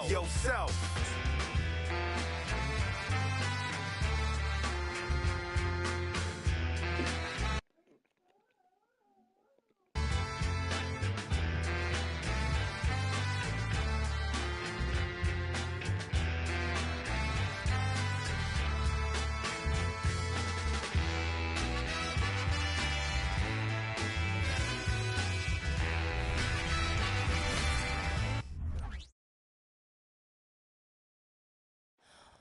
yourself.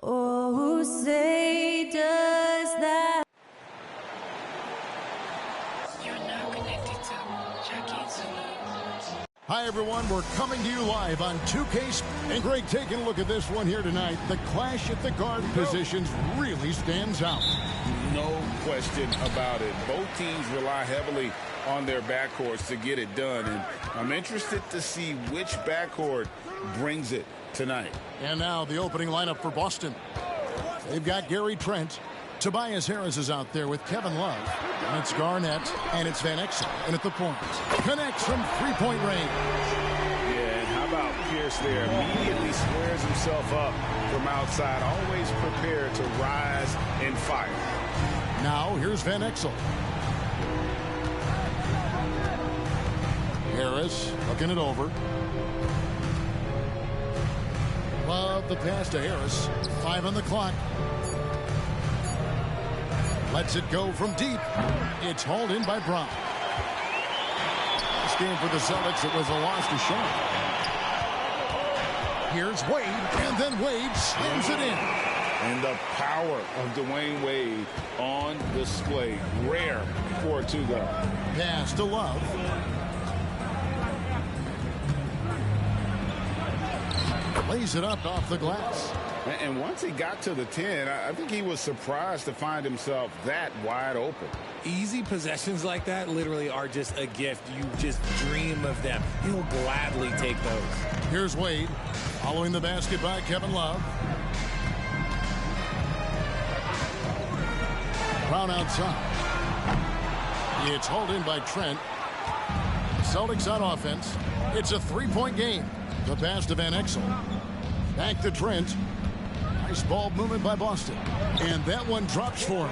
Oh, say does that. You're now connected to Jackie Zulu. Hi, everyone. We're coming to you live on 2K. And Greg, taking a look at this one here tonight. The clash at the guard positions really stands out. No question about it. Both teams rely heavily on their backcourts to get it done. And I'm interested to see which backcourt brings it tonight. And now the opening lineup for Boston. They've got Gary Trent. Tobias Harris is out there with Kevin Love. And it's Garnett, and it's Van Exel. And at the point, connects from three-point range. Yeah, and how about Pierce there? Immediately squares himself up from outside, always prepared to rise and fire. Now, here's Van Exel. Harris looking it over. Love the pass to Harris. 5 on the clock. Lets it go from deep. It's hauled in by Brown. This game for the Celtics, it was a loss to Sean. Here's Wade, and then Wade slams it in. And the power of Dwayne Wade on display. Rare for a two-guard. Pass to Love. Lays it up off the glass. And once he got to the 10, I think he was surprised to find himself that wide open. Easy possessions like that literally are just a gift. You just dream of them. He'll gladly take those. Here's Wade. Following the basket by Kevin Love. Brown outside. It's hauled in by Trent. Celtics on offense. It's a three-point game. The pass to Van Exel. Back to Trent. Nice ball movement by Boston. And that one drops for him.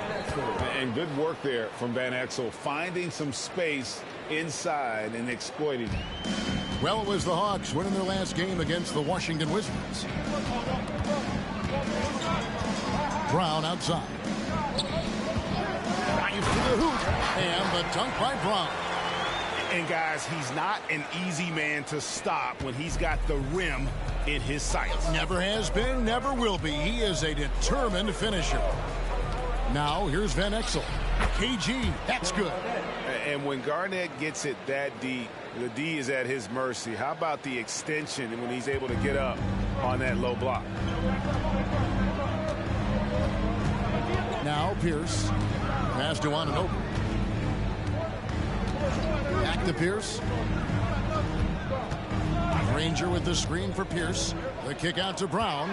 And good work there from Van Exel, finding some space inside and exploiting it. Well, it was the Hawks winning their last game against the Washington Wizards. Brown outside. Drive to the hoop. And the dunk by Brown. And guys, he's not an easy man to stop when he's got the rim in his sights. Never has been, never will be. He is a determined finisher. Now, here's Van Exel. KG, that's good. And when Garnett gets it that deep, the D is at his mercy. How about the extension when he's able to get up on that low block? Now, Pierce. Pass to Anunoby. Back to Pierce. Granger with the screen for Pierce. The kick out to Brown.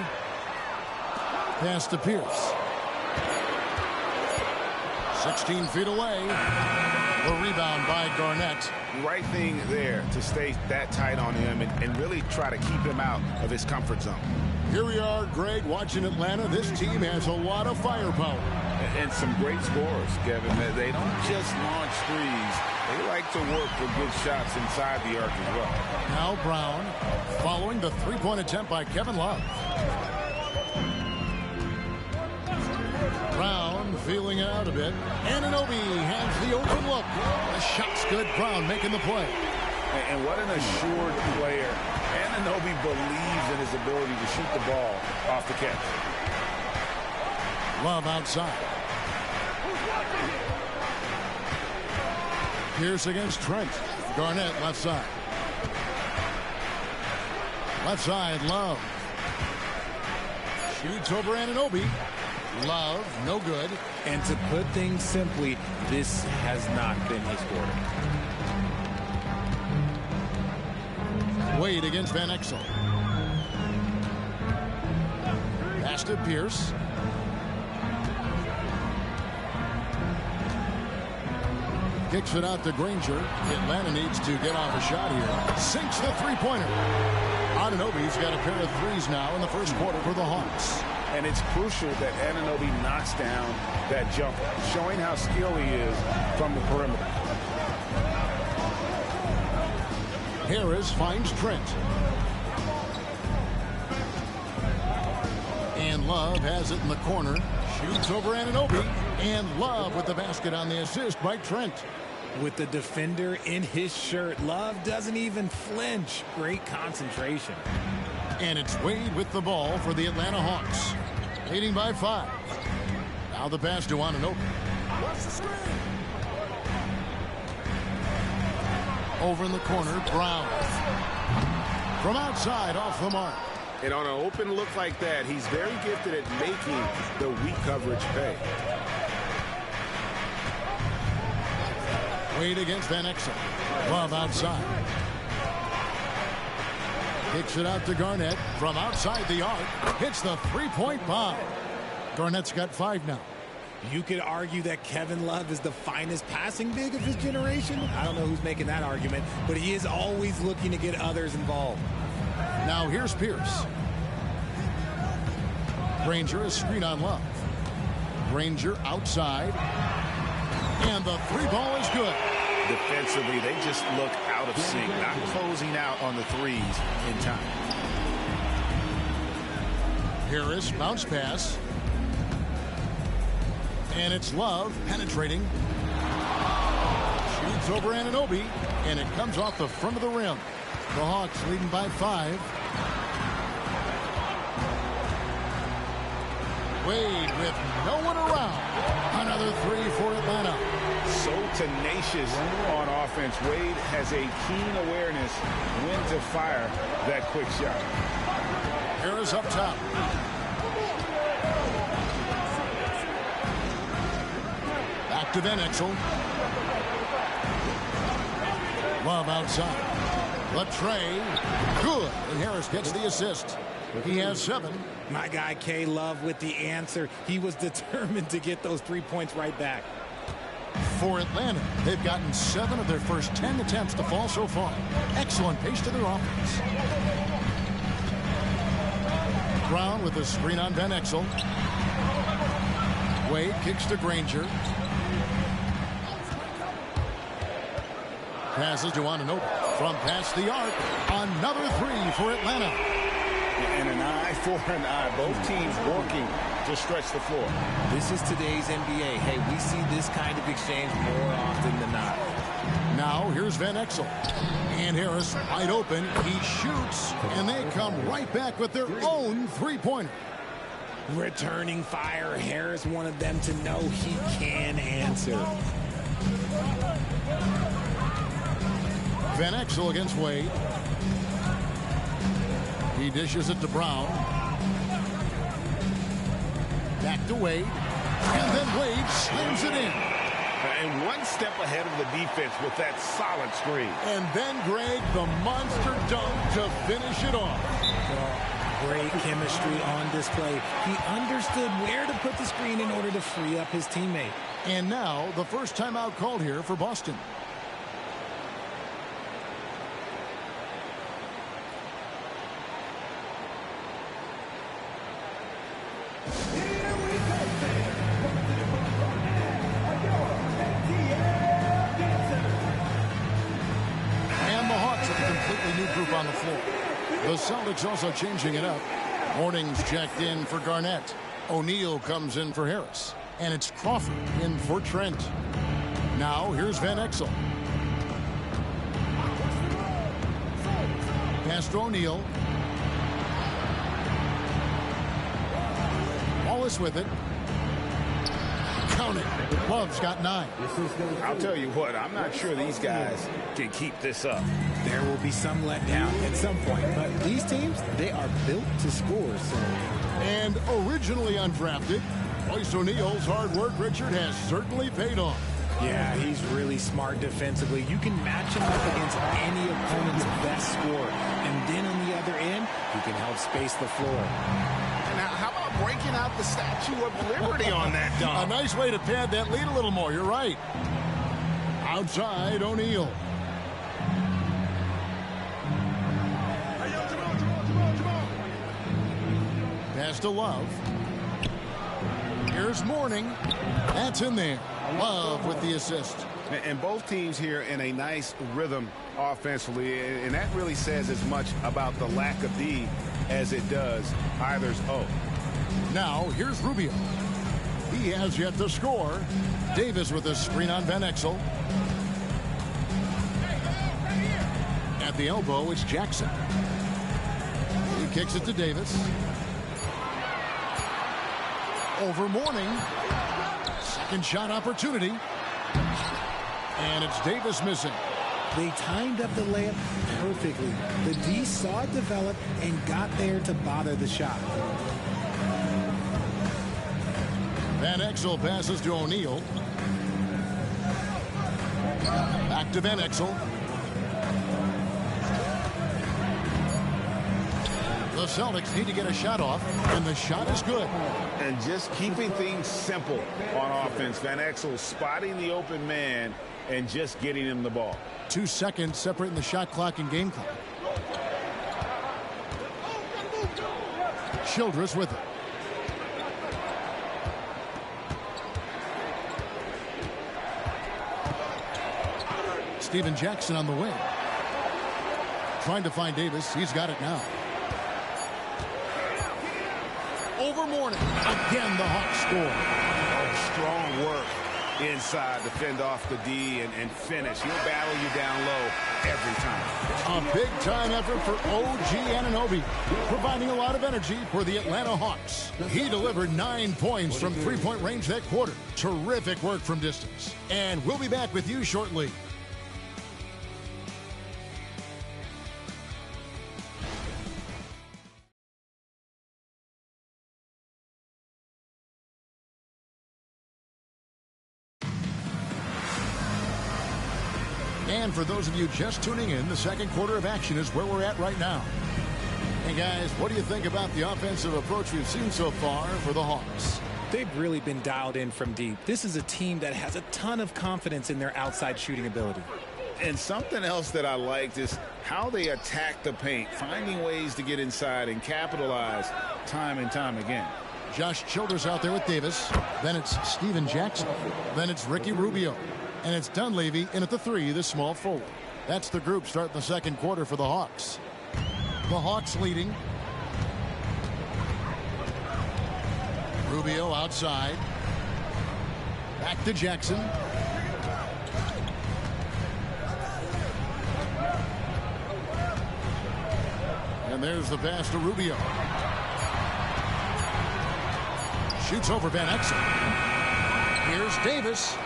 Pass to Pierce. 16 feet away. The rebound by Garnett. Right thing there to stay that tight on him and really try to keep him out of his comfort zone. Here we are, Greg, watching Atlanta. This team has a lot of firepower. And some great scores, Kevin. They don't just launch threes. They like to work for good shots inside the arc as well. Now Brown following the three-point attempt by Kevin Love. Brown feeling it out a bit. Anunoby has the open look. The shot's good. Brown making the play. And what an assured player. Anunoby believes in his ability to shoot the ball off the catch. Love outside. Pierce against Trent. Garnett left side. Left side, Love. Shoots over Anunoby. Love, no good. And to put things simply, this has not been his quarter. Wade against Van Exel. Pass to Pierce. Kicks it out to Granger. Atlanta needs to get off a shot here. Sinks the three-pointer. Anunoby's got a pair of threes now in the first quarter for the Hawks. And it's crucial that Anunoby knocks down that jumper, showing how skilled he is from the perimeter. Harris finds Trent. And Love has it in the corner. Shoots over Anunoby. And Love with the basket on the assist by Trent. With the defender in his shirt, Love doesn't even flinch. Great concentration. And it's Wade with the ball for the Atlanta Hawks. Leading by 5. Now the pass to Anunoby. Over in the corner, Brown. From outside, off the mark. And on an open look like that, he's very gifted at making the weak coverage pay. Wade against Van Exel. Love outside. Kicks it out to Garnett from outside the arc. Hits the three-point bomb. Garnett's got 5 now. You could argue that Kevin Love is the finest passing big of his generation. I don't know who's making that argument, but he is always looking to get others involved. Now here's Pierce. Granger is screen on Love. Granger outside. And the 3-ball is good. Defensively, they just look out of sync, not closing out on the threes in time. Harris, bounce pass. And it's Love penetrating. Shoots over Anunoby. And it comes off the front of the rim. The Hawks leading by 5. Wade with no one around. Another 3 for Atlanta. So tenacious on offense. Wade has a keen awareness when to fire that quick shot. Harris up top. Back to Van Exel. Love outside. Latrey. Good. And Harris gets the assist. He has 7. My guy K Love with the answer. He was determined to get those 3 points right back. For Atlanta, they've gotten 7 of their first 10 attempts to fall so far. Excellent pace to their offense. Brown with a screen on Van Exel. Wade kicks to Granger. Passes to Anunoby. From past the arc. Another 3 for Atlanta. And an eye for an eye. Both teams working to stretch the floor. This is today's NBA. Hey, we see this kind of exchange more often than not. Now here's Van Exel. And Harris wide open. He shoots. And they come right back with their own 3-pointer. Returning fire. Harris wanted them to know he can answer. Van Exel against Wade. He dishes it to Brown. Back to Wade. And then Wade slams it in. And one step ahead of the defense with that solid screen. And then Greg, the monster dunk to finish it off. Well, great chemistry on display. He understood where to put the screen in order to free up his teammate. And now the first timeout called here for Boston. On the floor. The Celtics also changing it up. Morning's checked in for Garnett. O'Neal comes in for Harris. And it's Crawford in for Trent. Now here's Van Exel. Pass to O'Neal. Wallace with it. Count it. Love's got 9. I'll tell you what, I'm not sure these guys can keep this up. There will be some letdown at some point, but these teams, they are built to score. So. And originally undrafted, Royce O'Neal's hard work, Richard, has certainly paid off. Yeah, he's really smart defensively. You can match him up against any opponent's best scorer. And then on the other end, he can help space the floor. Now, how about breaking out the Statue of Liberty on that dunk? A nice way to pad that lead a little more. You're right. Outside, O'Neal. Pass to Love. Here's Mourning. That's in there. Love with the assist. And both teams here in a nice rhythm offensively, and that really says as much about the lack of D as it does either's O. Now, here's Rubio. He has yet to score. Davis with a screen on Van Exel. At the elbow, it's Jackson. He kicks it to Davis. Over Mourning. Second shot opportunity. And it's Davis missing. They timed up the layup perfectly. The D saw it develop and got there to bother the shot. Van Exel passes to O'Neal. Back to Van Exel. The Celtics need to get a shot off, and the shot is good. And just keeping things simple on offense. Van Exel spotting the open man and just getting him the ball. 2 seconds separating the shot clock and game clock. Childress with it. Steven Jackson on the wing. Trying to find Davis. He's got it now. Over Mourning. Again, the Hawks score. Strong work inside to fend off the D and finish. He'll battle you down low every time. A big-time effort for OG Anunoby, providing a lot of energy for the Atlanta Hawks. He delivered 9 points from three-point range that quarter. Terrific work from distance. And we'll be back with you shortly. And for those of you just tuning in, the second quarter of action is where we're at right now. Hey guys, what do you think about the offensive approach we've seen so far for the Hawks? They've really been dialed in from deep. This is a team that has a ton of confidence in their outside shooting ability. And something else that I liked is how they attack the paint, finding ways to get inside and capitalize time and time again. Josh Childress out there with Davis. Then it's Steven Jackson. Then it's Ricky Rubio. And it's Dunleavy in at the 3, the small forward. That's the group starting the second quarter for the Hawks. The Hawks leading. Rubio outside. Back to Jackson. And there's the pass to Rubio. Shoots over Van Exel. Here's Davis.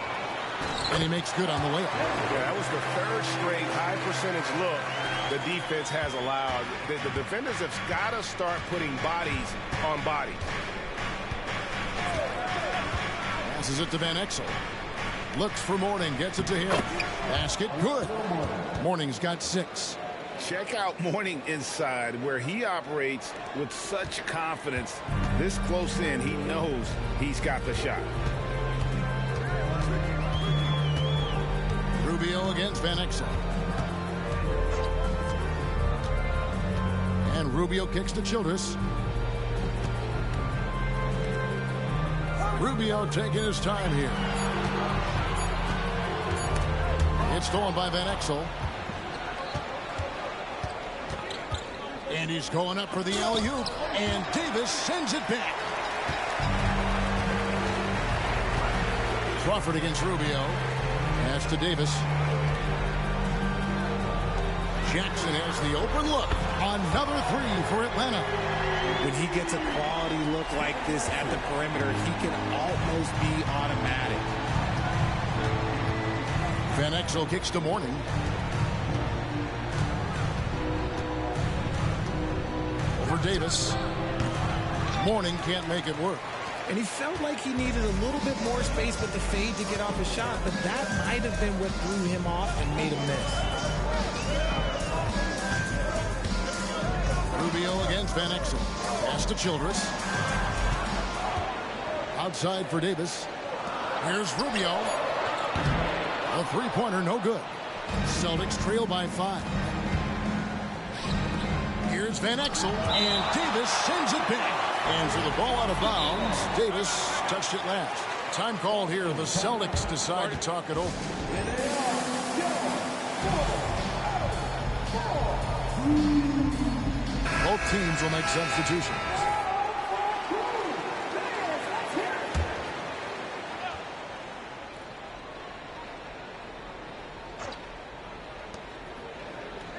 And he makes good on the layup. Yeah, that was the third straight high percentage look the defense has allowed. The defenders have got to start putting bodies on bodies. Passes it to Van Exel. Looks for Mourning. Gets it to him. Basket good. Mourning's got 6. Check out Mourning inside where he operates with such confidence. This close in, he knows he's got the shot. Rubio against Van Exel. And Rubio kicks to Childress. Rubio taking his time here. It's stolen by Van Exel. And he's going up for the alley-oop. And Davis sends it back. Crawford against Rubio. Pass to Davis. Jackson has the open look. Another 3 for Atlanta. When he gets a quality look like this at the perimeter, he can almost be automatic. Van Exel kicks to Mourning. For Davis. Mourning can't make it work. And he felt like he needed a little bit more space with the fade to get off a shot, but that might have been what threw him off and made him miss. Rubio against Van Exel. Pass to Childress. Outside for Davis. Here's Rubio. A three-pointer, no good. Celtics trail by 5. Here's Van Exel, and Davis sends it back. And ball out of bounds. Davis touched it last. Time called here. The Celtics decide to talk it over. Both teams will make substitutions.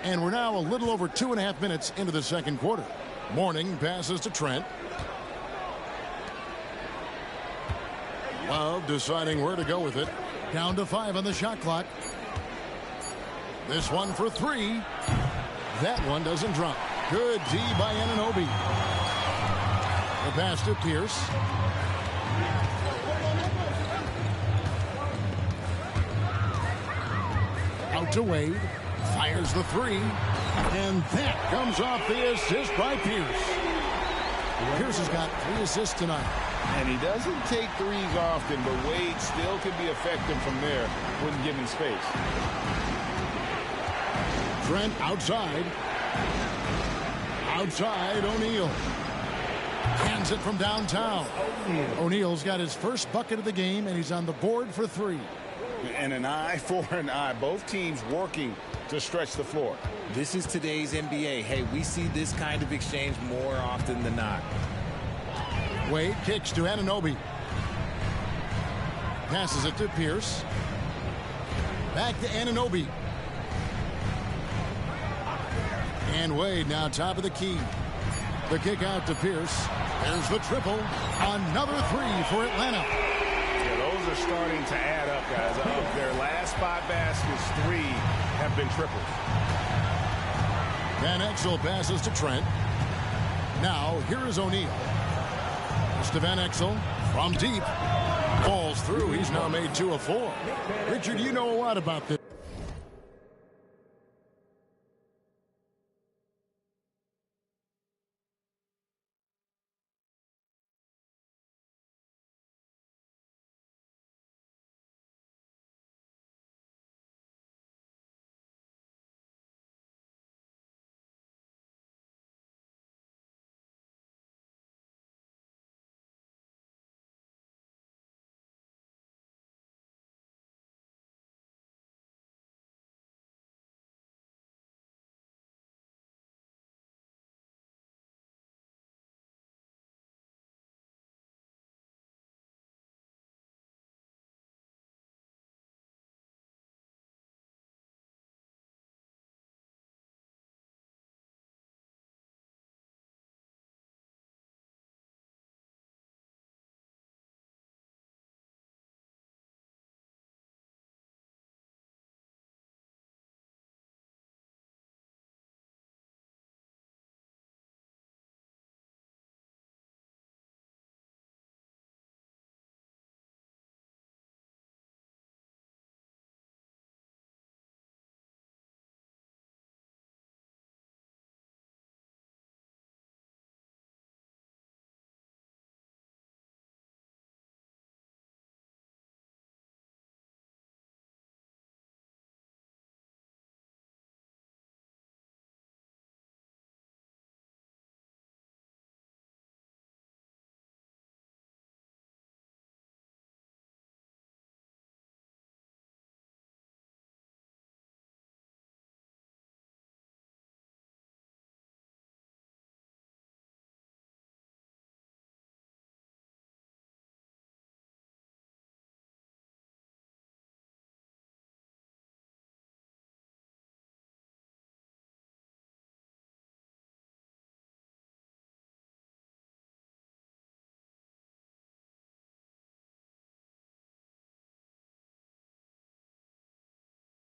And we're now a little over 2.5 minutes into the second quarter. Mourning passes to Trent. Love deciding where to go with it. Down to 5 on the shot clock. This one for 3. That one doesn't drop. Good D by Anunoby. The pass to Pierce. Out to Wade. Fires the 3. And that comes off the assist by Pierce. Pierce has got 3 assists tonight. And he doesn't take threes often, but Wade still can be effective from there when given space. Trent outside. Outside, O'Neal. Hands it from downtown. O'Neal's got his first bucket of the game, and he's on the board for 3. And an eye for an eye. Both teams working to stretch the floor. This is today's NBA. Hey, we see this kind of exchange more often than not. Wade kicks to Anunoby. Passes it to Pierce. Back to Anunoby. And Wade now top of the key. The kick out to Pierce. There's the triple. Another 3 for Atlanta. Yeah, those are starting to add up, guys. Of their last 5 baskets, 3 have been triples. Van Exel passes to Trent. Now, here is O'Neal. To Van Exel from deep. Falls through. He's now made 2 of 4. Richard, you know a lot about this.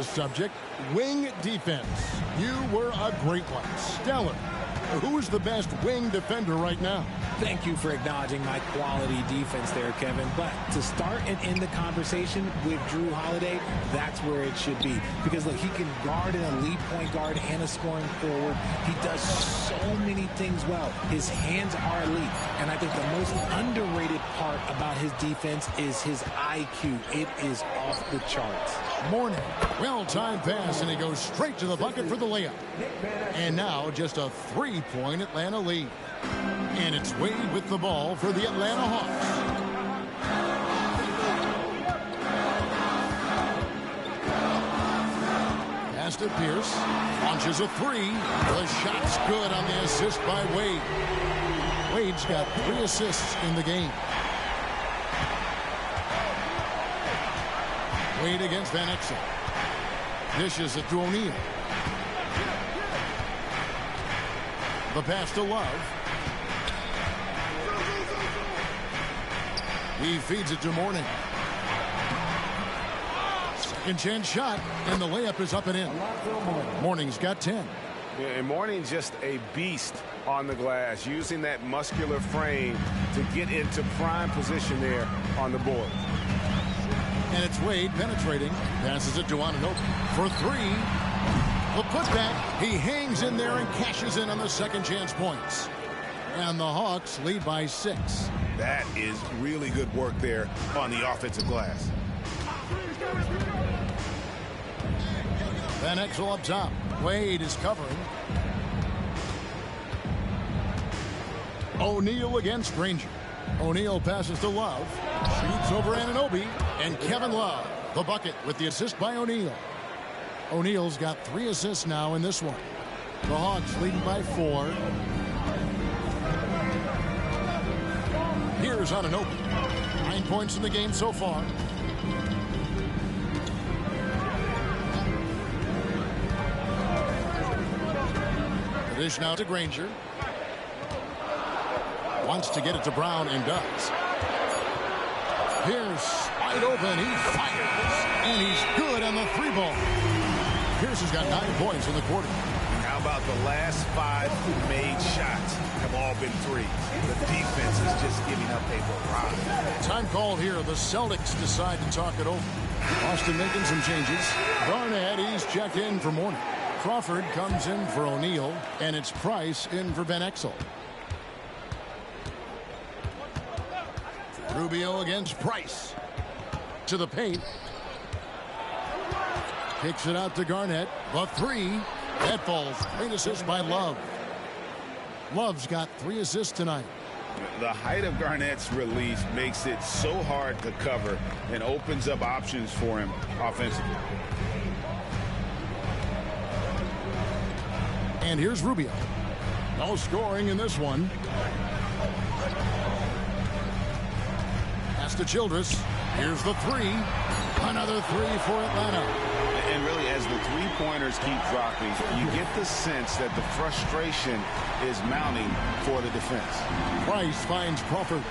Subject, wing defense. You were a great one. Stellar. Who is the best wing defender right now? Thank you for acknowledging my quality defense there, Kevin. But to start and end the conversation with Drew Holiday, that's where it should be. Because, look, he can guard an elite point guard and a scoring forward. He does so many things well. His hands are elite. And I think the most underrated part about his defense is his IQ. It is off the charts. Morning. Well-timed pass, and he goes straight to the bucket for the layup. And now just a 3-point Atlanta lead. And it's Wade with the ball for the Atlanta Hawks. Pass to Pierce. Launches a three. The shot's good on the assist by Wade. Wade's got 3 assists in the game. Wade against Van Exel. Dishes it to O'Neal. The pass to Love. He feeds it to Mourning. Second chance shot, and the layup is up and in. Mourning's got 10. Yeah, and Mourning's just a beast on the glass, using that muscular frame to get into prime position there on the board. And it's Wade penetrating. Passes it to Anunoby for 3. The putback. He hangs in there and cashes in on the second chance points. And the Hawks lead by 6. That is really good work there on the offensive glass. Van Exel up top. Wade is covering. O'Neal against Granger. O'Neal passes to Love. Shoots over Anunoby. And Kevin Love, the bucket with the assist by O'Neal. O'Neal's got 3 assists now in this one. The Hawks leading by 4. Here's Anunoby. 9 points in the game so far. The dish now to Granger. Wants to get it to Brown and does. Pierce wide open. He fires. And he's good on the 3-ball. Pierce has got 9 points in the quarter. How about the last 5 made shots have all been threes? The defense is just giving up a barrage. Time called here. The Celtics decide to talk it over. Austin making some changes. Garnett, he's checked in for Mourning. Crawford comes in for O'Neal. And it's Price in for Van Exel. Rubio against Price. To the paint. Kicks it out to Garnett. The 3. That falls. Great assist by Love. Love's got 3 assists tonight. The height of Garnett's release makes it so hard to cover and opens up options for him offensively. And here's Rubio. No scoring in this one. Pass to Childress. Here's the 3. Another 3 for Atlanta. And really, as the three-pointers keep dropping, you get the sense that the frustration is mounting for the defense. Price finds Crawford.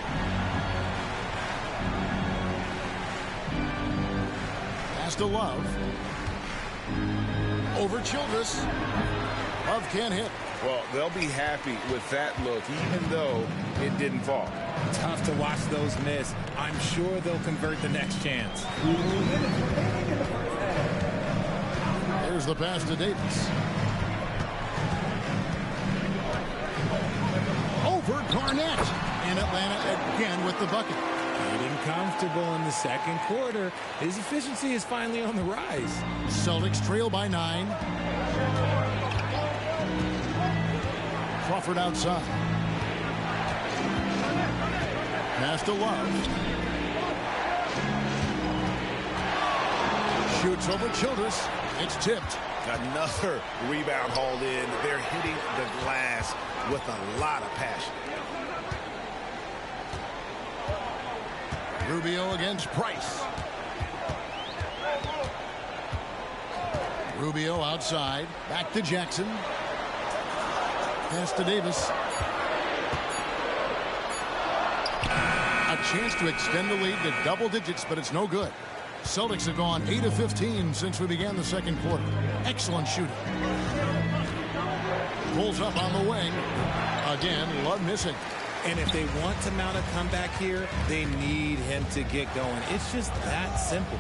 Pass to Love. Over Childress. Love can't hit. Well, they'll be happy with that look, even though it didn't fall. Tough to watch those miss. I'm sure they'll convert the next chance. Here's the pass to Davis. Over Garnett. And Atlanta again with the bucket. Getting comfortable in the second quarter. His efficiency is finally on the rise. Celtics trail by 9. Crawford outside. Pass to Love. Shoots over Childress. It's tipped. Another rebound hauled in. They're hitting the glass with a lot of passion. Rubio against Price. Rubio outside. Back to Jackson. Pass to Davis. A chance to extend the lead to double digits, but it's no good. Celtics have gone 8 of 15 since we began the second quarter. Excellent shooting. Pulls up on the wing. Again, Love missing. And if they want to mount a comeback here, they need him to get going. It's just that simple.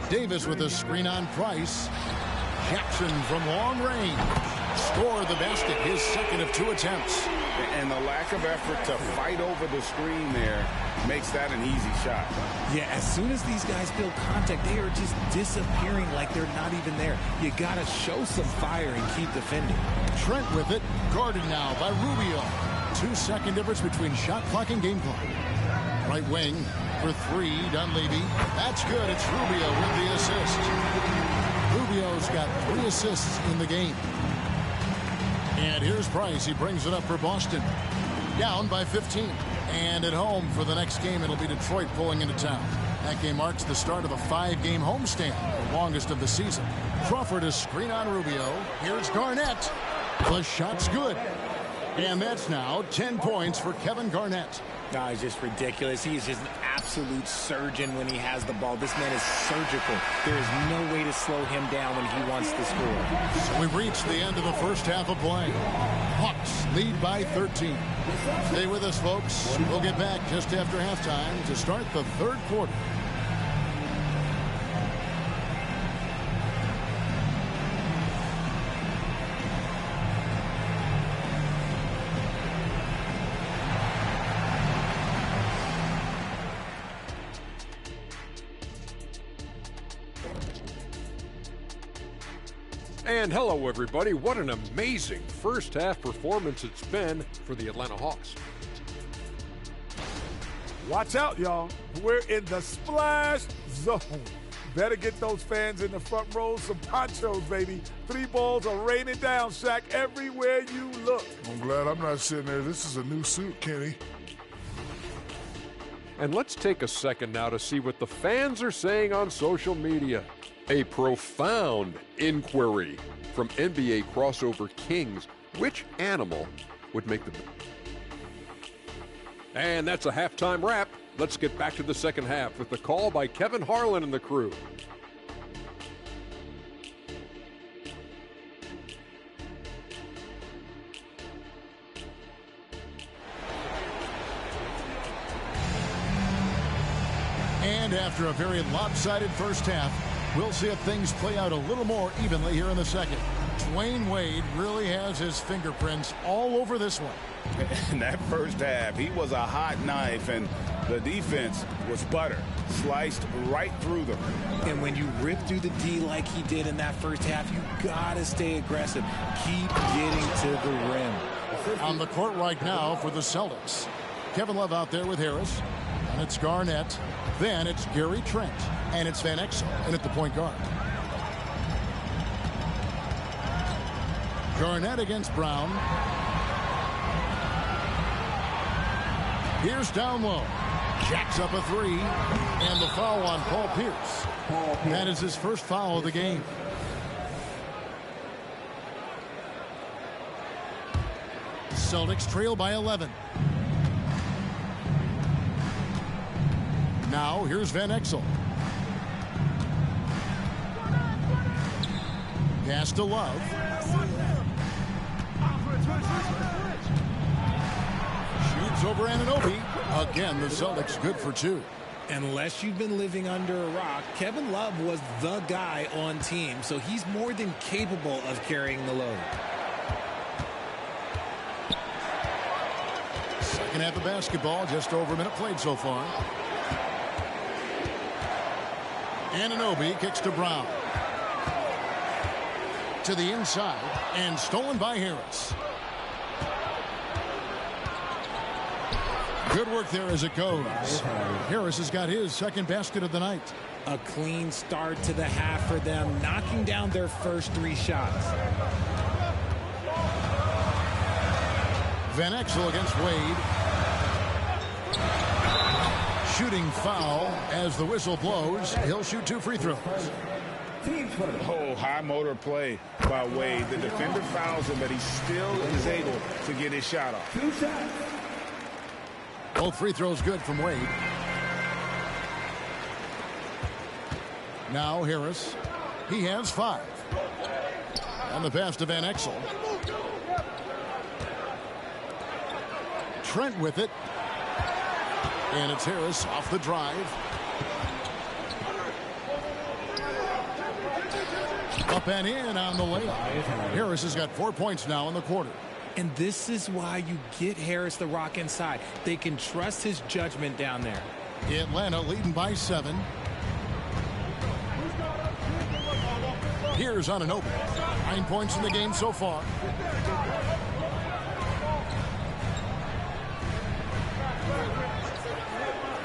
Davis with a screen on Price. Jackson from long range. scored the basket, his second of 2 attempts. And the lack of effort to fight over the screen there makes that an easy shot. Yeah, as soon as these guys feel contact, they are just disappearing like they're not even there. You got to show some fire and keep defending. Trent with it, guarded now by Rubio. 2-second difference between shot clock and game clock. Right wing for 3, Dunleavy. That's good. It's Rubio with the assist. Rubio's got 3 assists in the game. And here's Price. He brings it up for Boston. Down by 15. And at home for the next game, it'll be Detroit pulling into town. That game marks the start of a 5-game homestand, the longest of the season. Crawford is screen on Rubio. Here's Garnett. The shot's good. And that's now 10 points for Kevin Garnett. No, it's just ridiculous. He's just an absolute surgeon when he has the ball. This man is surgical. There is no way to slow him down when he wants to score. So we've reached the end of the first half of play. Hawks lead by 13. Stay with us, folks. We'll get back just after halftime to start the third quarter. And hello, everybody. What an amazing first half performance it's been for the Atlanta Hawks. Watch out, y'all. We're in the splash zone. Better get those fans in the front row some ponchos, baby. 3 balls are raining down, Shaq, everywhere you look. I'm glad I'm not sitting there. This is a new suit, Kenny. And let's take a second now to see what the fans are saying on social media. A profound inquiry from NBA crossover kings. Which animal would make the... And that's a halftime wrap. Let's get back to the second half with the call by Kevin Harlan and the crew. And after a very lopsided first half, we'll see if things play out a little more evenly here in the second. Dwayne Wade really has his fingerprints all over this one. In that first half, he was a hot knife, and the defense was butter, sliced right through them. And when you rip through the D like he did in that first half, you got to stay aggressive. Keep getting to the rim. On the court right now for the Celtics. Kevin Love out there with Harris. And it's Garnett. Then it's Gary Trent. And it's Van Exel in at the point guard. Garnett against Brown. Here's down low. Jacks up a 3. And the foul on Paul Pierce. That is his first foul of the game. Celtics trail by 11. Now here's Van Exel. Pass to Love. Shoots over Anunoby. Again, the Celtics good for 2. Unless you've been living under a rock, Kevin Love was the guy on team, so he's more than capable of carrying the load. Second half of basketball, just over a minute played so far. Anunoby kicks to Brown. To the inside, and stolen by Harris. Good work there as it goes. Harris has got his second basket of the night. A clean start to the half for them, knocking down their first 3 shots. Van Exel against Wade. Shooting foul as the whistle blows. He'll shoot 2 free throws. Oh, high motor play by Wade. The defender fouls him, but he still is able to get his shot off. Both free throws good from Wade. Now Harris. He has 5. And the pass to Van Exel. Trent with it. And it's Harris off the drive. Up and in on the layup. Harris has got 4 points now in the quarter. And this is why you get Harris the rock inside. They can trust his judgment down there. Atlanta leading by 7. Here's on an open. 9 points in the game so far.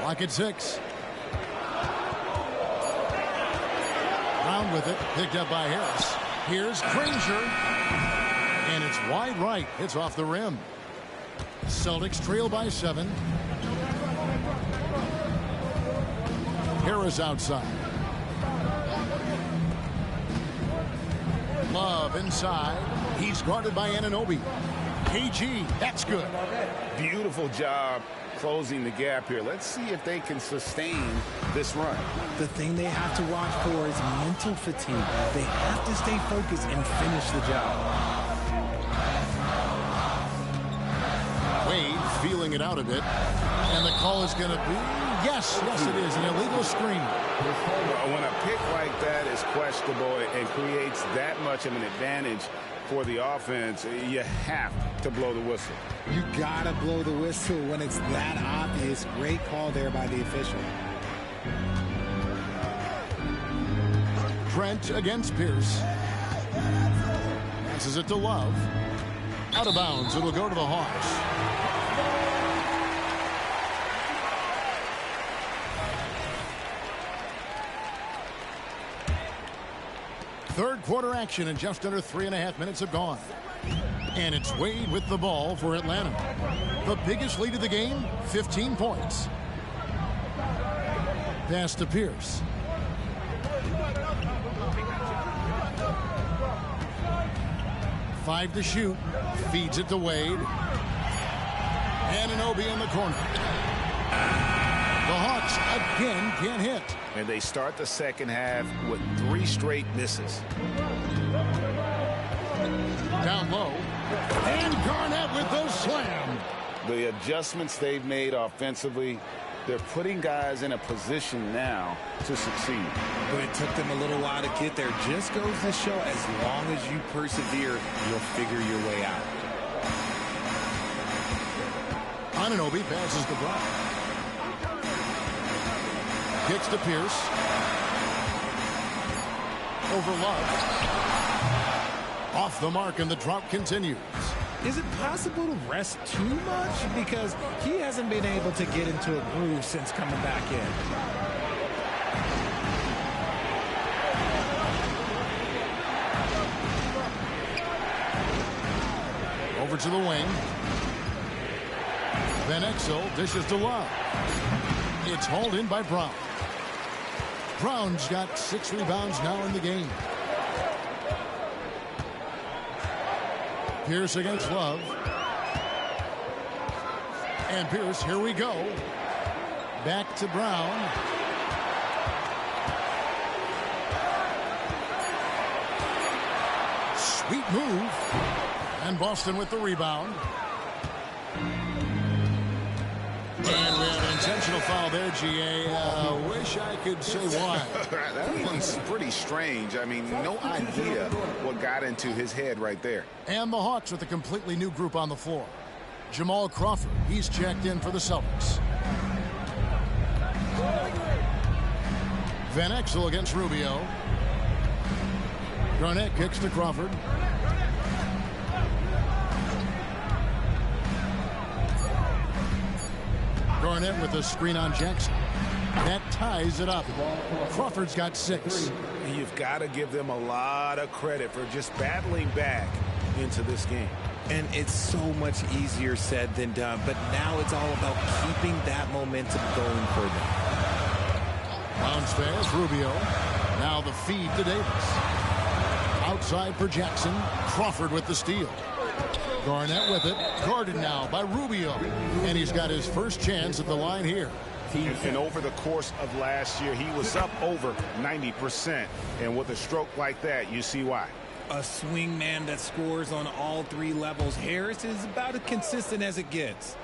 Lock at 6. Brown with it. Picked up by Harris. Here's Granger. And it's wide right. It's off the rim. Celtics trail by 7. Harris outside. Love inside. He's guarded by Anunoby. KG, that's good. Beautiful job closing the gap here. Let's see if they can sustain this run. The thing they have to watch for is mental fatigue. They have to stay focused and finish the job. Wade feeling it out a bit. And the call is going to be, yes, it is, an illegal screen. When a pick like that is questionable and creates that much of an advantage for the offense, you have to blow the whistle. You gotta blow the whistle when it's that obvious. Great call there by the official. Trent against Pierce. Passes it to Love. Out of bounds. It'll go to the Hawks. Third quarter action and just under 3.5 minutes have gone. And it's Wade with the ball for Atlanta. The biggest lead of the game, 15 points. Pass to Pierce. Five to shoot. Feeds it to Wade. Anunoby in the corner. The Hawks again can't hit. And they start the second half with 3 straight misses. Down low. And Garnett with the slam. The adjustments they've made offensively, they're putting guys in a position now to succeed. But it took them a little while to get there. Just goes to show, as long as you persevere, you'll figure your way out. Anunoby passes the Brown. Kicks to Pierce. Over Love. Off the mark, and the drought continues. Is it possible to rest too much? Because he hasn't been able to get into a groove since coming back in. Over to the wing. Van Exel dishes to Love. It's hauled in by Brown. Brown's got 6 rebounds now in the game. Pierce against Love. And Pierce, here we go. Back to Brown. Sweet move. And Boston with the rebound. And we have an intentional foul there, GA. Wish I could say why. That one's pretty strange. I mean, no idea what got into his head right there. And the Hawks with a completely new group on the floor. Jamal Crawford, he's checked in for the Celtics. Van Exel against Rubio. Garnett kicks to Crawford. Garnett with a screen on Jackson. That ties it up. Crawford's got 6. You've got to give them a lot of credit for just battling back into this game. And it's so much easier said than done. But now it's all about keeping that momentum going for them. Bounce pass, Rubio. Now the feed to Davis. Outside for Jackson. Crawford with the steal. Garnett with it. Guarded now by Rubio. And he's got his first chance at the line here. And over the course of last year, he was up over 90%. And with a stroke like that, you see why. A swing man that scores on all 3 levels. Harris is about as consistent as it gets.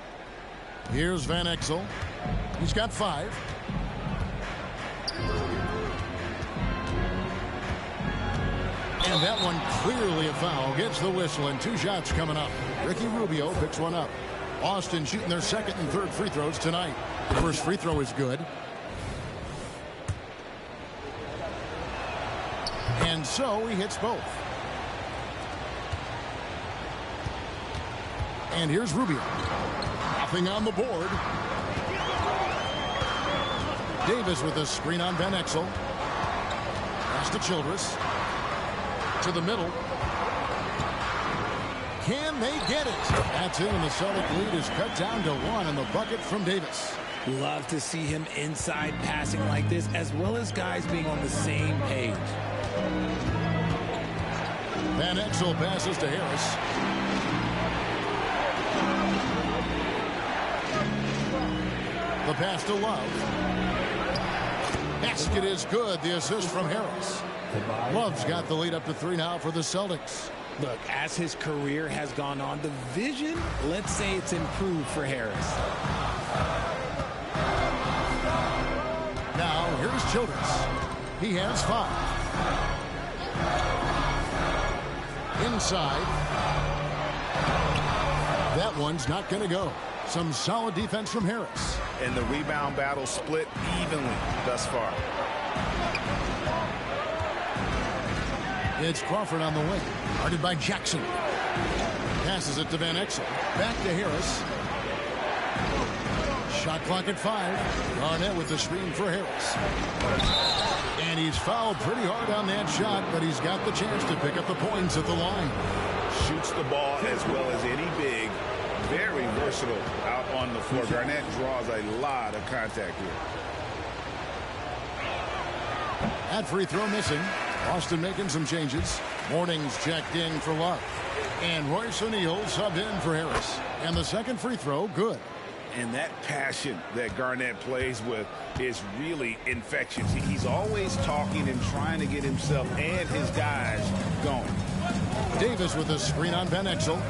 Here's Van Exel. He's got 5. And that one clearly a foul. Gets the whistle, and 2 shots coming up. Ricky Rubio picks one up. Boston shooting their second and third free throws tonight. The first free throw is good. And so he hits both. And here's Rubio. Nothing on the board. Davis with a screen on Van Exel. Pass to Childress. To the middle. Can they get it? That's it, and the Celtic lead is cut down to 1 in the bucket from Davis. Love to see him inside passing like this, as well as guys being on the same page. Van Exel passes to Harris. The pass to Love. Basket is good. The assist from Harris. Love's got the lead up to 3 now for the Celtics. Look, as his career has gone on, the vision, let's say it's improved for Harris. Now, here's Childress. He has 5. Inside. That one's not going to go. Some solid defense from Harris. And the rebound battle split evenly thus far. It's Crawford on the wing. Guarded by Jackson. Passes it to Van Exel. Back to Harris. Shot clock at 5. Garnett with the screen for Harris. And he's fouled pretty hard on that shot, but he's got the chance to pick up the points at the line. Shoots the ball as well as any big. Very versatile out on the floor. Garnett draws a lot of contact here. That free throw missing. Boston making some changes. Morning's checked in for Love. And Royce O'Neal subbed in for Harris. And the second free throw, good. And that passion that Garnett plays with is really infectious. He's always talking and trying to get himself and his guys going. Davis with a screen on Van Exel.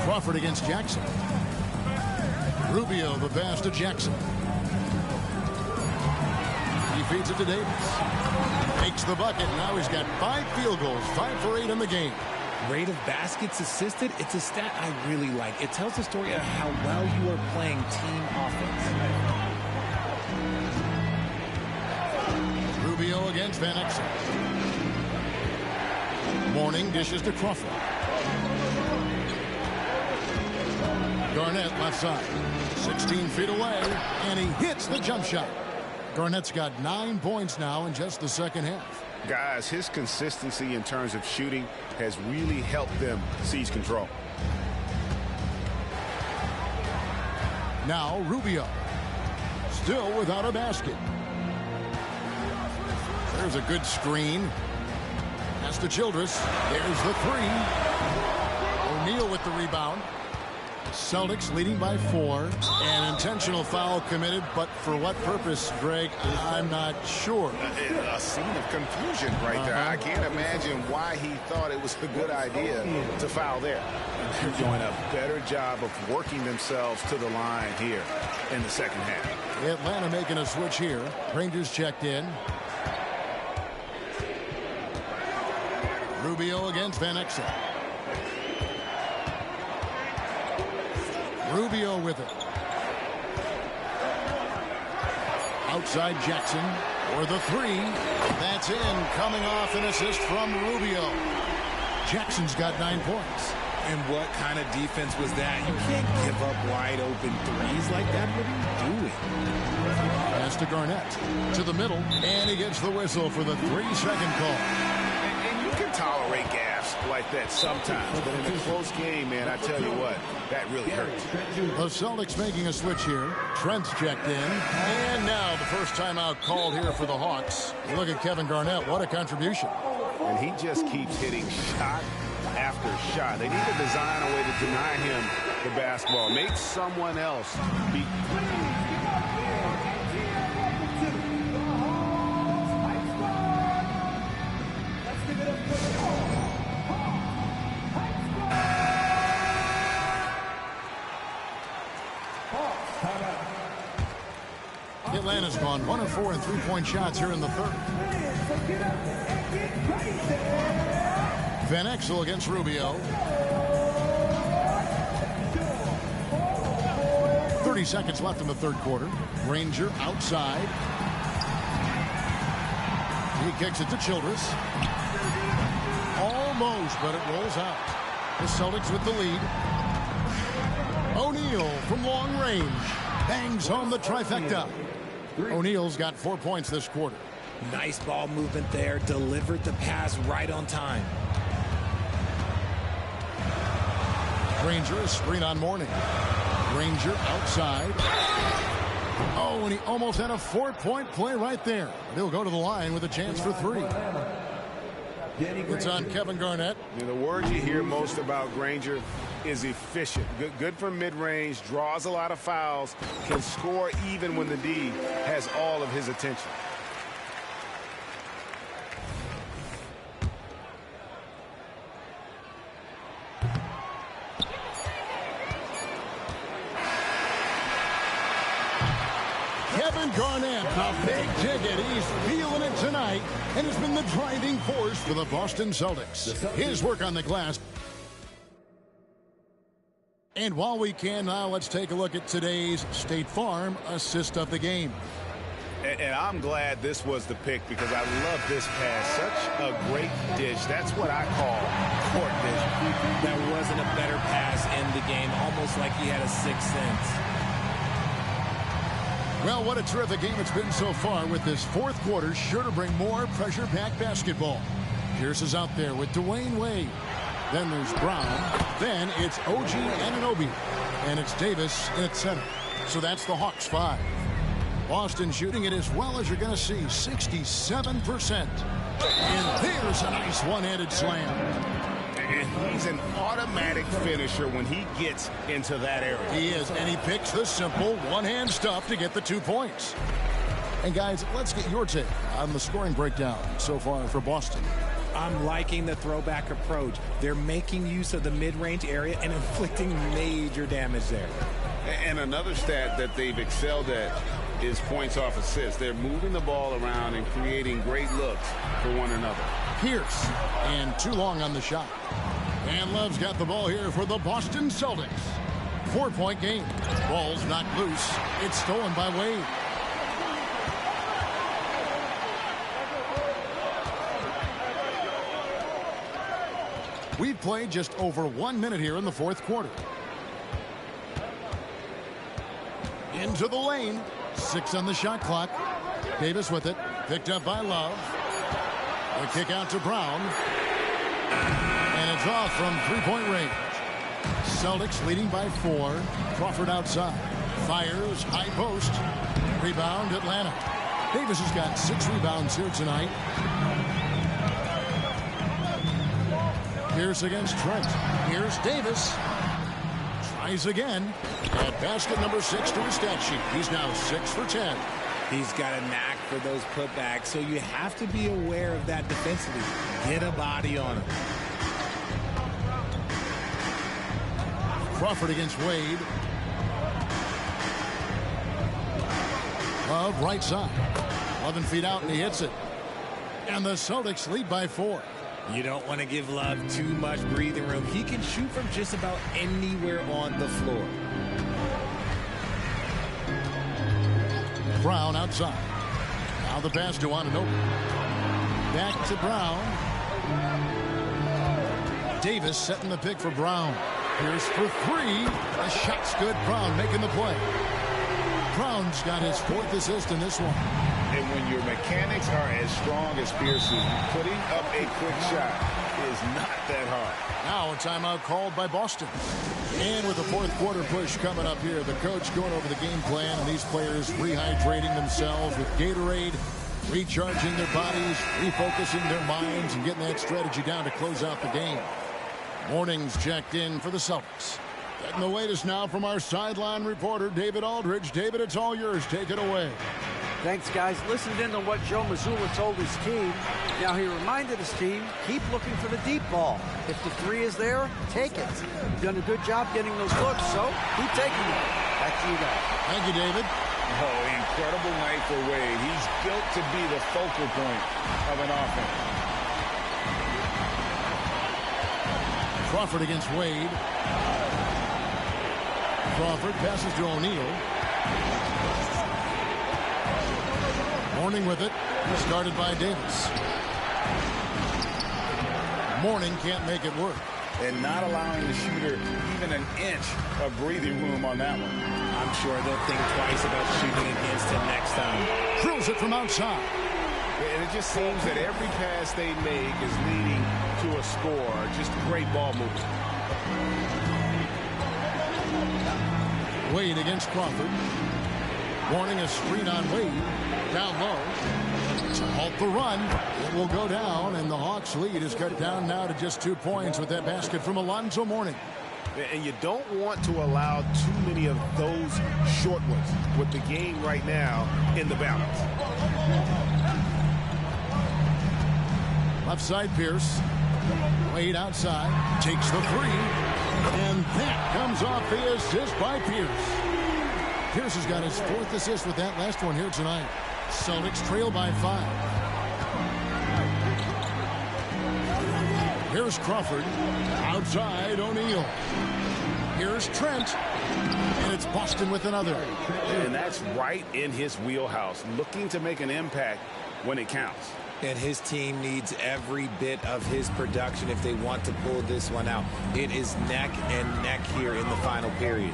Crawford against Jackson. Rubio the pass to Jackson. He feeds it to Davis. Makes the bucket. Now he's got 5 field goals, 5 for 8 in the game. Rate of baskets assisted, it's a stat I really like. It tells the story of how well you are playing team offense. Rubio against Van Exel. Morning dishes to Crawford. Garnett left side. 16 feet away, and he hits the jump shot. Garnett's got 9 points now in just the second half. Guys, his consistency in terms of shooting has really helped them seize control. Now Rubio. Still without a basket. There's a good screen. Pass to Childress. There's the 3. O'Neal with the rebound. Celtics leading by 4. An intentional foul committed, but for what purpose, Greg? I'm not sure. A scene of confusion right there. I can't imagine why he thought it was a good idea to foul there. They're doing a better job of working themselves to the line here in the second half. Atlanta making a switch here. Rangers checked in. Rubio against Van Exel. Rubio with it. Outside Jackson for the 3. That's in. Coming off an assist from Rubio. Jackson's got 9 points. And what kind of defense was that? You can't give up wide open threes like that. What are you doing? Pass to Garnett. To the middle. And he gets the whistle for the 3-second call. And you can tolerate gaffes like that sometimes. But in a close game, man, I tell you what, that really hurts. The Celtics making a switch here. Trent's checked in. And now the first timeout called here for the Hawks. Look at Kevin Garnett. What a contribution. And he just keeps hitting shot after shot. They need to design a way to deny him the basketball. Make someone else be. Atlanta's gone 1 of 4 in 3-point shots here in the third. Van Exel against Rubio. 30 seconds left in the third quarter. Granger outside. He kicks it to Childress. Almost, but it rolls out. The Celtics with the lead. O'Neal from long range bangs home the trifecta. O'Neal's got 4 points this quarter. Nice ball movement there. Delivered the pass right on time. Granger, a screen on Mourning. Granger outside. Oh, and he almost had a 4-point play right there. But he'll go to the line with a chance for 3. It's on Kevin Garnett. The word you hear most about Granger is efficient. Good from mid-range, draws a lot of fouls, can score even when the D has all of his attention. Kevin Garnett, the big ticket. He's feeling it tonight and has been the driving force for the Boston Celtics. His work on the glass. And while we can now, let's take a look at today's State Farm assist of the game. And I'm glad this was the pick because I love this pass. Such a great dish. That's what I call court vision. There wasn't a better pass in the game, almost like he had a sixth sense. Well, what a terrific game it's been so far, with this fourth quarter sure to bring more pressure-packed basketball. Pierce is out there with Dwayne Wade. Then there's Brown. Then it's OG Anunoby. And it's Davis in at center. So that's the Hawks 5. Boston shooting it as well as you're going to see, 67%. And there's a nice one-handed slam. And he's an automatic finisher when he gets into that area. He is, and he picks the simple one-hand stuff to get the 2 points. And guys, let's get your take on the scoring breakdown so far for Boston. I'm liking the throwback approach. They're making use of the mid-range area and inflicting major damage there. And another stat that they've excelled at is points off assists. They're moving the ball around and creating great looks for one another. Pierce, and too long on the shot. And Love's got the ball here for the Boston Celtics. 4-point game. Ball's knocked loose. It's stolen by Wade. We've played just over 1 minute here in the fourth quarter. Into the lane. 6 on the shot clock. Davis with it. Picked up by Love. The kick out to Brown. And it's off from 3-point range. Celtics leading by 4. Crawford outside. Fires. High post. Rebound Atlanta. Davis has got 6 rebounds here tonight. Pierce against Trent. Here's Davis. Tries again. At basket number 6 to his stat sheet. He's now 6 for 10. He's got a knack for those putbacks, so you have to be aware of that defensively. Get a body on him. Crawford against Wade. Love right side. 11 feet out and he hits it. And the Celtics lead by 4. You don't want to give Love too much breathing room. He can shoot from just about anywhere on the floor. Brown outside. Now the pass to Anunoby. Back to Brown. Davis setting the pick for Brown. Pierce for 3. The shot's good. Brown making the play. Brown's got his 4th assist in this one. And when your mechanics are as strong as Pierce's, putting up a quick shot is not that hard. Now a timeout called by Boston. And with the fourth quarter push coming up here, the coach going over the game plan, and these players rehydrating themselves with Gatorade, recharging their bodies, refocusing their minds, and getting that strategy down to close out the game. Morning's checked in for the Celtics. Getting the latest now from our sideline reporter, David Aldridge. David, it's all yours. Take it away. Thanks, guys. Listened in to what Joe Mazzulla told his team. Now, he reminded his team, keep looking for the deep ball. If the 3 is there, take it. You've done a good job getting those looks, so keep taking them. Back to you guys. Thank you, David. Oh, incredible night for Wade. He's built to be the focal point of an offense. Crawford against Wade. Crawford passes to O'Neal. Mourning with it. Started by Davis. Mourning can't make it work. And not allowing the shooter even an inch of breathing room on that one. I'm sure they'll think twice about shooting against him next time. Drills it from outside. And it just seems that every pass they make is leading to a score. Just great ball movement. Wade against Crawford. Warning a screen on Wade. Down low. To halt the run. It will go down, and the Hawks' lead is cut down now to just 2 points with that basket from Alonzo Mourning. And you don't want to allow too many of those short ones with the game right now in the balance. Left side, Pierce. Wade outside. Takes the three. And that comes off the assist by Pierce. Pierce has got his 4th assist with that last one here tonight. Celtics trail by 5. Here's Crawford. Outside, O'Neal. Here's Trent. And it's Boston with another. And that's right in his wheelhouse. Looking to make an impact when it counts. And his team needs every bit of his production if they want to pull this one out. It is neck and neck here in the final period.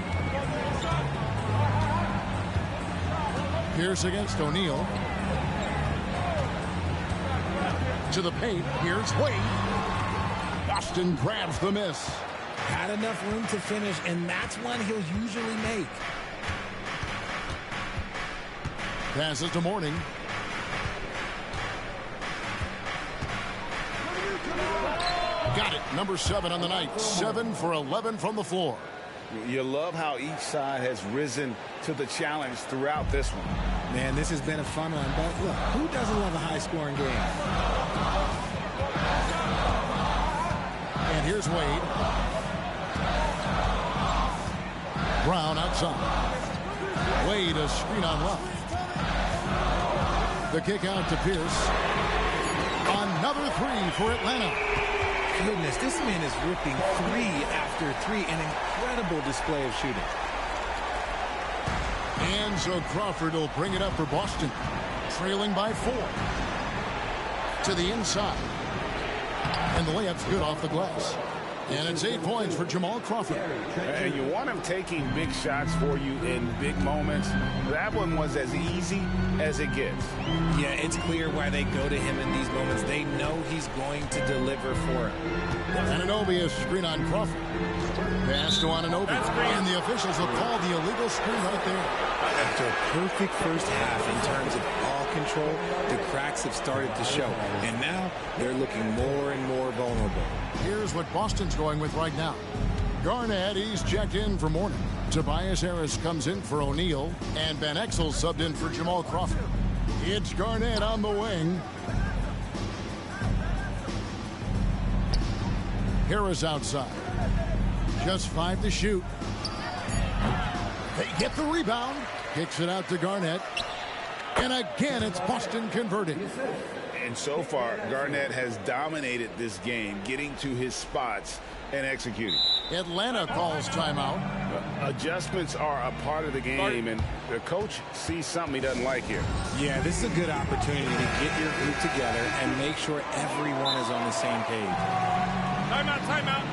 Pierce against O'Neal. To the paint. Here's Wade. Boston grabs the miss. Had enough room to finish, and that's one he'll usually make. Passes to Mourning. Got it. Number 7 on the night. 7 for 11 from the floor. You love how each side has risen to the challenge throughout this one. Man, this has been a fun one, but look, who doesn't love a high-scoring game? And here's Wade. Brown outside. Wade a screen on left. The kick out to Pierce. Another 3 for Atlanta. Goodness, this man is ripping 3 after 3. An incredible display of shooting. And so Crawford will bring it up for Boston. Trailing by 4. To the inside. And the layup's good off the glass. And it's 8 points for Jamal Crawford. And you want him taking big shots for you in big moments. That one was as easy as it gets. Yeah, it's clear why they go to him in these moments. They know he's going to deliver for them. Anunoby is screen on Crawford. Pass to Anunoby. And the officials will call the illegal screen right there. After a perfect first half in terms of ball control, the cracks have started to show. And now they're looking more and more vulnerable. Here's what Boston's going with right now. Garnett, he's checked in for Mourning. Tobias Harris comes in for O'Neal. And Van Exel subbed in for Jamal Crawford. It's Garnett on the wing. Harris outside. Just 5 to shoot. They get the rebound. Kicks it out to Garnett. And again, it's Boston converting. And so far, Garnett has dominated this game, getting to his spots and executing. Atlanta calls timeout. Adjustments are a part of the game, and the coach sees something he doesn't like here. Yeah, this is a good opportunity to get your group together and make sure everyone is on the same page. Timeout, timeout.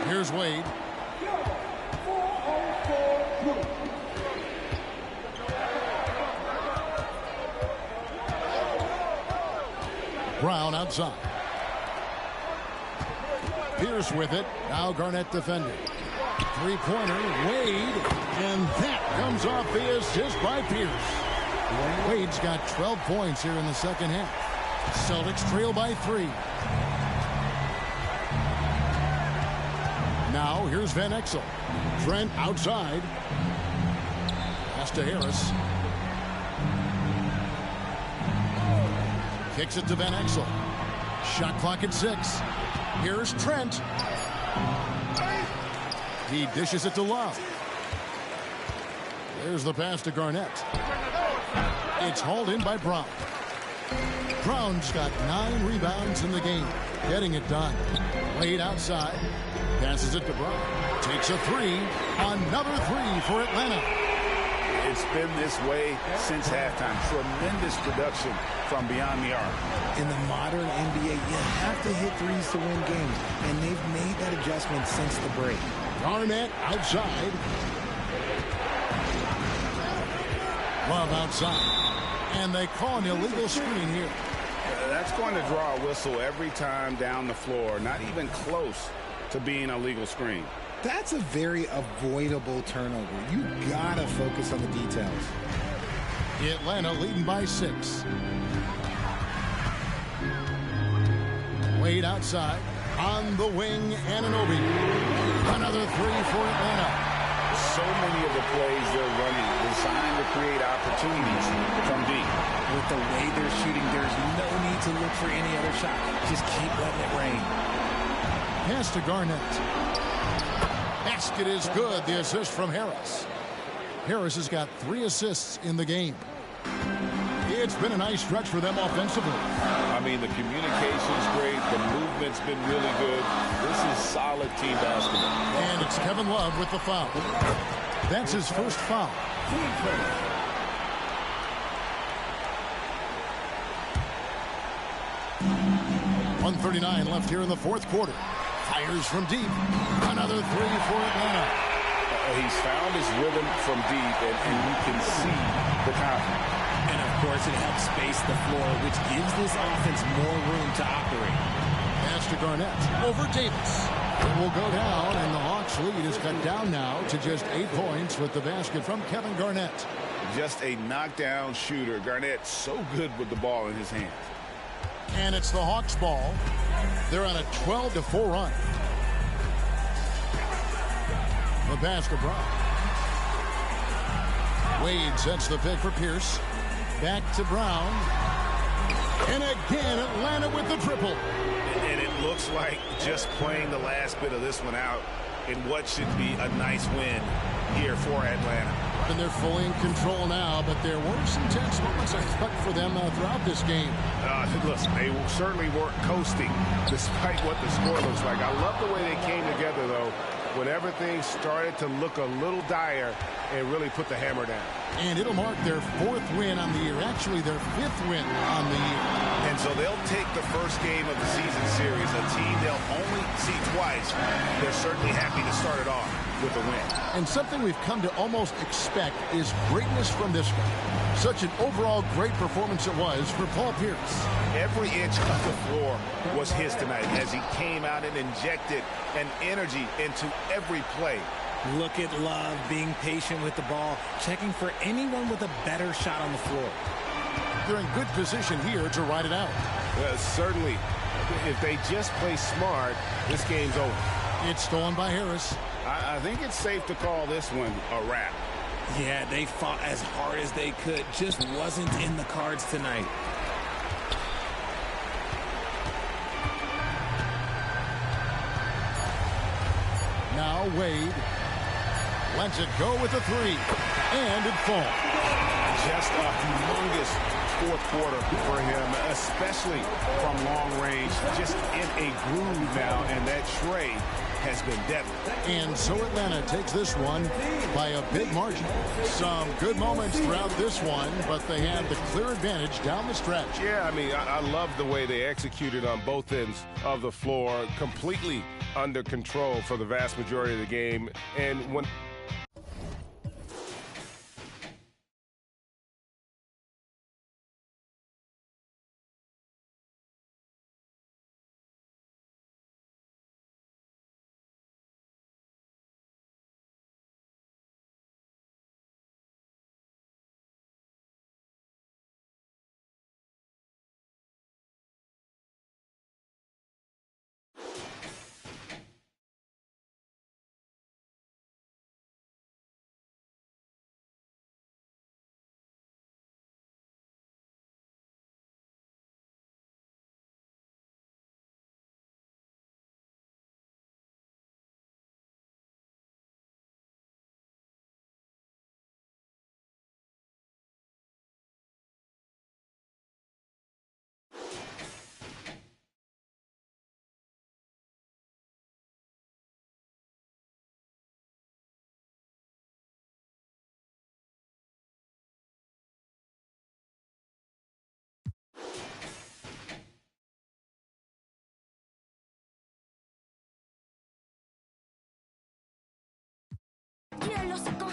Here's Wade. Brown outside. Pierce with it. Now Garnett defending. Three-pointer, Wade. And that comes off the assist by Pierce. Wade's got 12 points here in the second half. Celtics trail by 3. Now here's Van Exel. Trent outside. Pass to Harris. Kicks it to Van Exel. Shot clock at 6. Here's Trent. He dishes it to Love. There's the pass to Garnett. It's hauled in by Brown. Brown's got 9 rebounds in the game. Getting it done. Laid outside. Passes it to Brown. Takes a 3. Another 3 for Atlanta. It's been this way since halftime. Tremendous production from beyond the arc. In the modern NBA, you have to hit threes to win games, and they've made that adjustment since the break. Garnett outside. Love outside. And they call an illegal screen here. That's going to draw a whistle every time down the floor. Not even close to being a legal screen. That's a very avoidable turnover. You gotta focus on the details. Atlanta leading by 6. Wade outside. On the wing, Anunoby. Another 3 for Atlanta. So many of the plays they're running designed to create opportunities from deep. With the way they're shooting, there's no need to look for any other shot. Just keep letting it rain. Pass to Garnett. Basket is good. The assist from Harris. Harris has got 3 assists in the game. It's been a nice stretch for them offensively. I mean, the communication's great. The movement's been really good. This is solid team basketball. And it's Kevin Love with the foul. That's his first foul. .139 left here in the fourth quarter. Fires from deep. Another 3 for Atlanta. He's found his rhythm from deep, and you can see the confidence. And, of course, it helps space the floor, which gives this offense more room to operate. Pass to Garnett. Over Davis. It will go down, and the Hawks' lead is cut down now to just 8 points with the basket from Kevin Garnett. Just a knockdown shooter. Garnett so good with the ball in his hands. And it's the Hawks' ball. They're on a 12-4 run. The pass to Brown. Wade sets the pick for Pierce. Back to Brown. And again, Atlanta with the triple. And it looks like just playing the last bit of this one out in what should be a nice win here for Atlanta. And they're fully in control now, but there were some tense moments I thought for them throughout this game. Listen, they certainly weren't coasting despite what the score looks like. I love the way they came together, though, when everything started to look a little dire and really put the hammer down. And it'll mark their 4th win on the year, actually their 5th win on the year. And so they'll take the first game of the season series, a team they'll only see twice. They're certainly happy to start it off with a win. And something we've come to almost expect is greatness from this guy. Such an overall great performance it was for Paul Pierce. Every inch of the floor was his tonight as he came out and injected an energy into every play. Look at Love being patient with the ball, checking for anyone with a better shot on the floor. They're in good position here to ride it out. Certainly, if they just play smart, this game's over. It's stolen by Harris. I think it's safe to call this one a wrap. Yeah, they fought as hard as they could. Just wasn't in the cards tonight. Now Wade lets it go with a 3. And it falls. Just a humongous fourth quarter for him, especially from long range. Just in a groove now, and that trade has been deadly. And so Atlanta takes this one by a big margin. Some good moments throughout this one, but they have the clear advantage down the stretch. Yeah, I mean, I love the way they executed on both ends of the floor, completely under control for the vast majority of the game. And when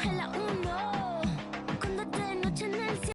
Ojalá un